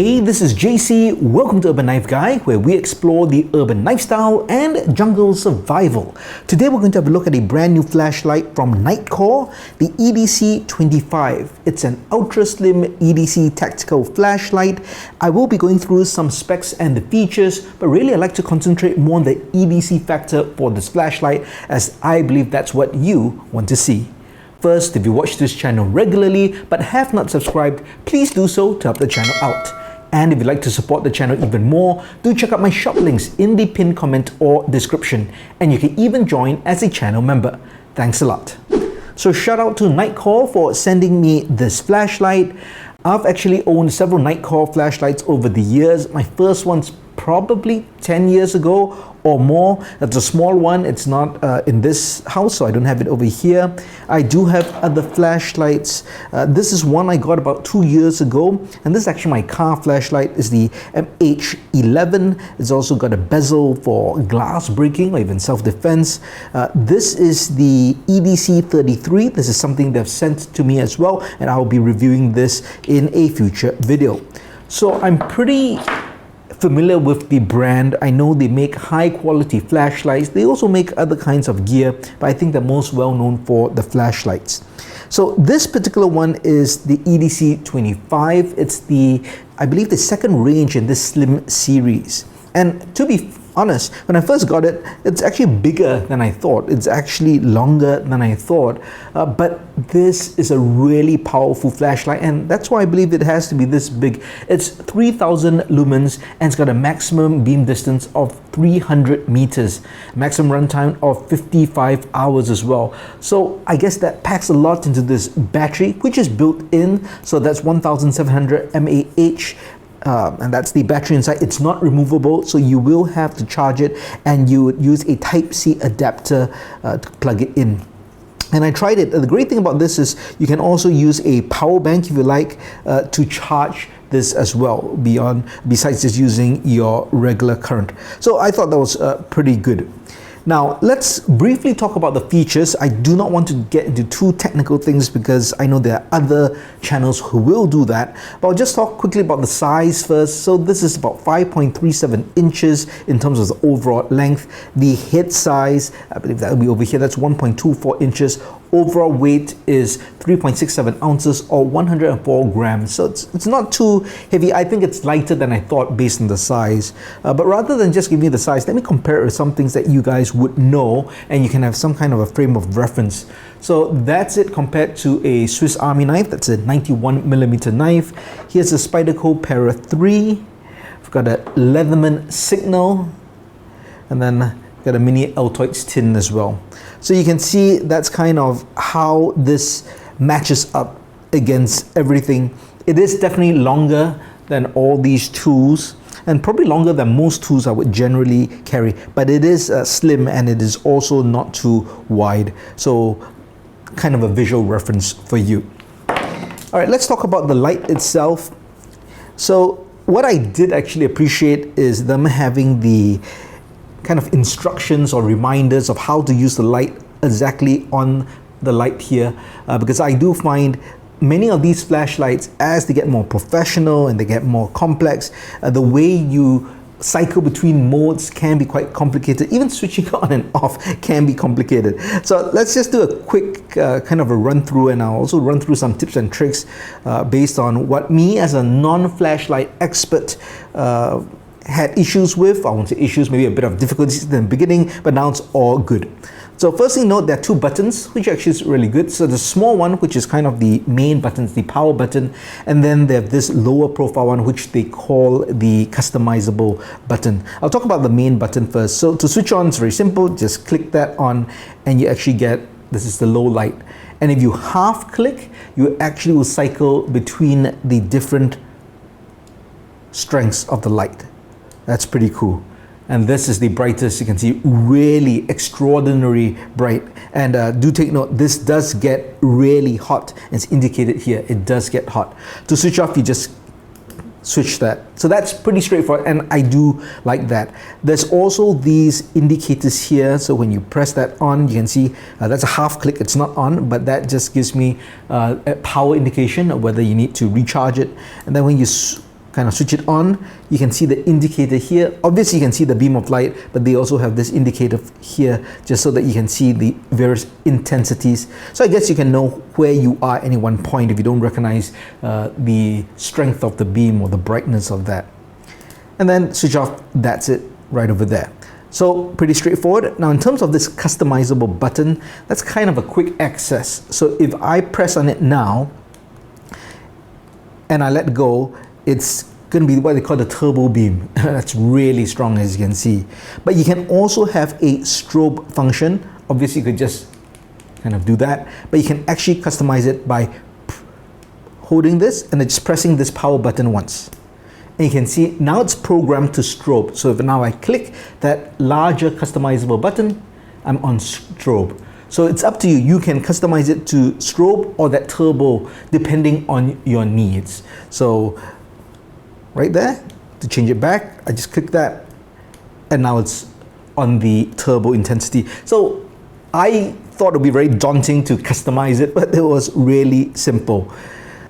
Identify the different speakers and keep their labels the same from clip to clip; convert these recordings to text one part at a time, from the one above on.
Speaker 1: Hey, this is JC. Welcome to Urban Knife Guy, where we explore the urban lifestyle and jungle survival. Today we're going to have a look at a brand new flashlight from Nitecore, the EDC25. It's an ultra slim EDC tactical flashlight. I will be going through some specs and the features, but really I like to concentrate more on the EDC factor for this flashlight, as I believe that's what you want to see. First, if you watch this channel regularly but have not subscribed, please do so to help the channel out. And if you'd like to support the channel even more, do check out my shop links in the pinned comment or description, and you can even join as a channel member. Thanks a lot. So shout out to Nitecore for sending me this flashlight. I've actually owned several Nitecore flashlights over the years. My first one's probably 10 years ago or more. That's a small one. It's not in this house, so I don't have it over here. I do have other flashlights. This is one I got about 2 years ago, and this is actually my car flashlight. Is the MH11. It's also got a bezel for glass breaking or even self-defense. This is the EDC33. This is something they've sent to me as well, and I'll be reviewing this in a future video. So I'm pretty familiar with the brand. I know they make high quality flashlights. They also make other kinds of gear, but I think they're most well known for the flashlights. So this particular one is the EDC25. It's I believe the second range in this slim series. And to be honest, when I first got it, it's actually bigger than I thought. It's actually longer than I thought. But this is a really powerful flashlight, and that's why I believe it has to be this big. It's 3000 lumens, and it's got a maximum beam distance of 300 meters, maximum runtime of 55 hours as well. So I guess that packs a lot into this battery, which is built in. So that's 1700 mAh. And that's the battery inside. It's not removable, so you will have to charge it, and you would use a Type-C adapter to plug it in. And I tried it. The great thing about this is you can also use a power bank if you like to charge this as well, besides just using your regular current. So I thought that was pretty good. Now, let's briefly talk about the features. I do not want to get into too technical things because I know there are other channels who will do that. But I'll just talk quickly about the size first. So this is about 5.37 inches in terms of the overall length. The head size, I believe that will be over here, that's 1.24 inches. Overall weight is 3.67 ounces or 104 grams. So it's not too heavy. I think it's lighter than I thought based on the size. But rather than just giving you the size, let me compare it with some things that you guys would know, and you can have some kind of a frame of reference. So that's it compared to a Swiss Army knife. That's a 91mm knife. Here's a Spyderco Para 3. We've got a Leatherman Signal, and then got a mini Altoids tin as well. So you can see that's kind of how this matches up against everything. It is definitely longer than all these tools, and probably longer than most tools I would generally carry, but it is slim, and it is also not too wide. So kind of a visual reference for you. All right, let's talk about the light itself. So what I did actually appreciate is them having the kind of instructions or reminders of how to use the light exactly on the light here, because I do find many of these flashlights, as they get more professional and they get more complex, the way you cycle between modes can be quite complicated. Even switching on and off can be complicated. So let's just do a quick kind of a run through, and I'll also run through some tips and tricks based on what me as a non-flashlight expert had issues with. I won't say issues, maybe a bit of difficulties in the beginning, but now it's all good. So first thing, note there are two buttons, which actually is really good. So the small one, which is kind of the main button, the power button, and then they have this lower profile one, which they call the customizable button. I'll talk about the main button first. So to switch on, it's very simple. Just click that on, and you actually get, this is the low light. And if you half click, you actually will cycle between the different strengths of the light. That's pretty cool. And this is the brightest. You can see really extraordinary bright. And do take note, this does get really hot. It's indicated here, it does get hot. To switch off, you just switch that. So that's pretty straightforward, and I do like that. There's also these indicators here. So when you press that on, you can see that's a half click. It's not on, but that just gives me a power indication of whether you need to recharge it. And then when you kind of switch it on, you can see the indicator here. Obviously you can see the beam of light, but they also have this indicator here just so that you can see the various intensities. So I guess you can know where you are at any one point if you don't recognize the strength of the beam or the brightness of that. And then switch off, that's it right over there. So pretty straightforward. Now in terms of this customizable button, that's kind of a quick access. So if I press on it now and I let go, it's going to be what they call the turbo beam. That's really strong, as you can see. But you can also have a strobe function. Obviously you could just kind of do that, but you can actually customize it by holding this and then just pressing this power button once. And you can see now it's programmed to strobe. So if now I click that larger customizable button, I'm on strobe. So it's up to you. You can customize it to strobe or that turbo depending on your needs. So right there, to change it back, I just click that and now it's on the turbo intensity. So I thought it would be very daunting to customize it, but it was really simple.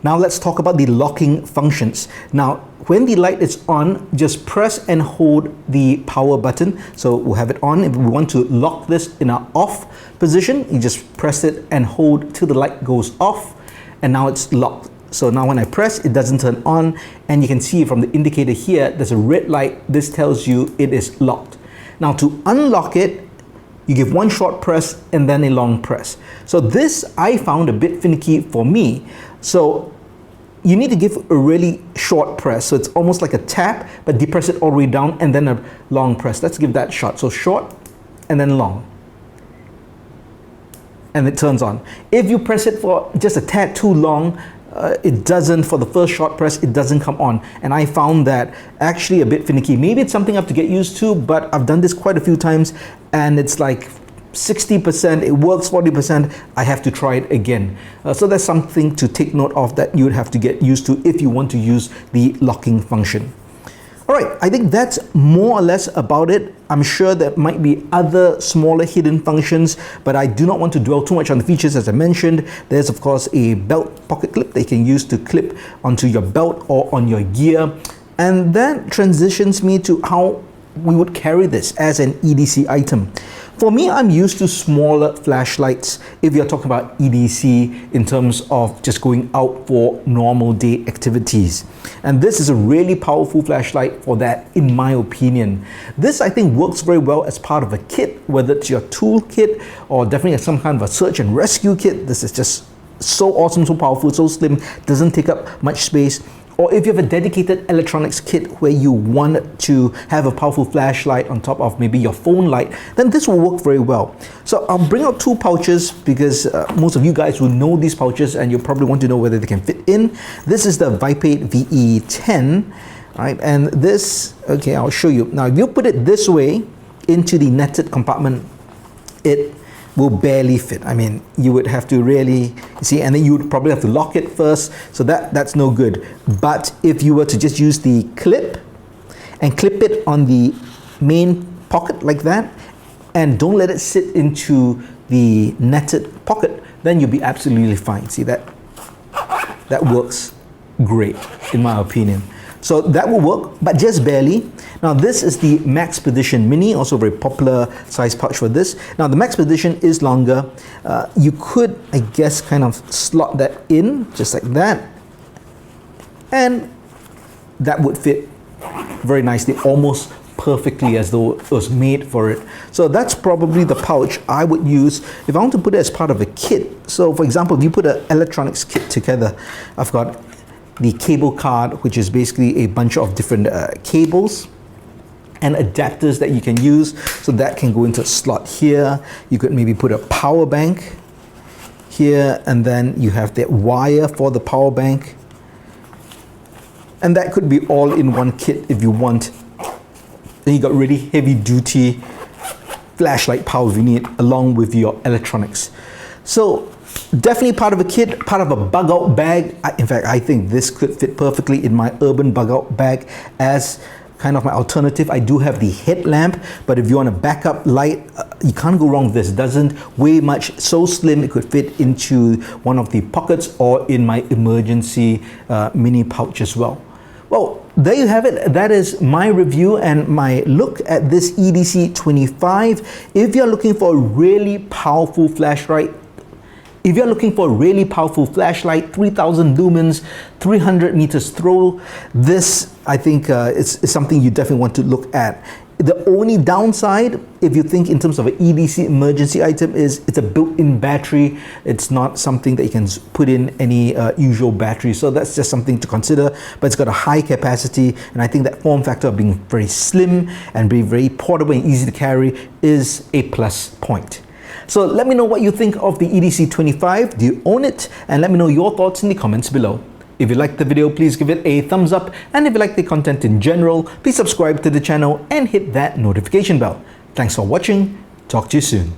Speaker 1: Now let's talk about the locking functions. Now, when the light is on, just press and hold the power button. So we'll have it on. If we want to lock this in our off position, you just press it and hold till the light goes off, and now it's locked. So now when I press, it doesn't turn on, and you can see from the indicator here, there's a red light. This tells you it is locked. Now to unlock it, you give one short press and then a long press. So this I found a bit finicky for me. So you need to give a really short press. So it's almost like a tap, but depress it all the way down and then a long press. Let's give that a shot. So short and then long. And it turns on. If you press it for just a tad too long, it doesn't, for the first short press, it doesn't come on. And I found that actually a bit finicky. Maybe it's something I have to get used to, but I've done this quite a few times and it's like 60%, it works, 40%, I have to try it again. So that's something to take note of that you would have to get used to if you want to use the locking function. Alright, I think that's more or less about it. I'm sure there might be other smaller hidden functions, but I do not want to dwell too much on the features. As I mentioned, there's of course a belt pocket clip that you can use to clip onto your belt or on your gear. And that transitions me to how we would carry this as an EDC item. For me, I'm used to smaller flashlights if you're talking about EDC in terms of just going out for normal day activities. And this is a really powerful flashlight for that, in my opinion. This, I think, works very well as part of a kit, whether it's your tool kit or definitely some kind of a search and rescue kit. This is just so awesome, so powerful, so slim, doesn't take up much space. Or if you have a dedicated electronics kit where you want to have a powerful flashlight on top of maybe your phone light, then this will work very well. So I'll bring out two pouches because most of you guys will know these pouches and you'll probably want to know whether they can fit in. This is the Vipate VE10, right? And this, okay, I'll show you. Now, if you put it this way into the netted compartment, it will barely fit. I mean, you would have to really see, and then you would probably have to lock it first, so that's no good. But if you were to just use the clip and clip it on the main pocket like that, and don't let it sit into the netted pocket, then you'll be absolutely fine. See that works great in my opinion. So that will work, but just barely. Now this is the Maxpedition Mini, also a very popular size pouch for this. Now the Maxpedition is longer. You could, I guess, kind of slot that in just like that, and that would fit very nicely, almost perfectly, as though it was made for it. So that's probably the pouch I would use if I want to put it as part of a kit. So for example, if you put an electronics kit together, I've got the cable card, which is basically a bunch of different cables and adapters that you can use. So that can go into a slot here. You could maybe put a power bank here, and then you have that wire for the power bank. And that could be all in one kit if you want. Then you got really heavy duty flashlight power if you need, along with your electronics. So definitely part of a kit, part of a bug out bag. In fact, I think this could fit perfectly in my urban bug out bag as kind of my alternative. I do have the headlamp, but if you want a backup light, you can't go wrong with this. It doesn't weigh much, so slim it could fit into one of the pockets or in my emergency mini pouch as well. Well, there you have it. That is my review and my look at this EDC 25. If you're looking for a really powerful flashlight, 3000 lumens, 300 meters throw, this I think is something you definitely want to look at. The only downside, if you think in terms of an EDC emergency item, is it's a built-in battery. It's not something that you can put in any usual battery. So that's just something to consider. But it's got a high capacity, and I think that form factor of being very slim and being very portable and easy to carry is a plus point. So let me know what you think of the EDC 25. Do you own it? And let me know your thoughts in the comments below. If you liked the video, please give it a thumbs up. And if you like the content in general, please subscribe to the channel and hit that notification bell. Thanks for watching. Talk to you soon.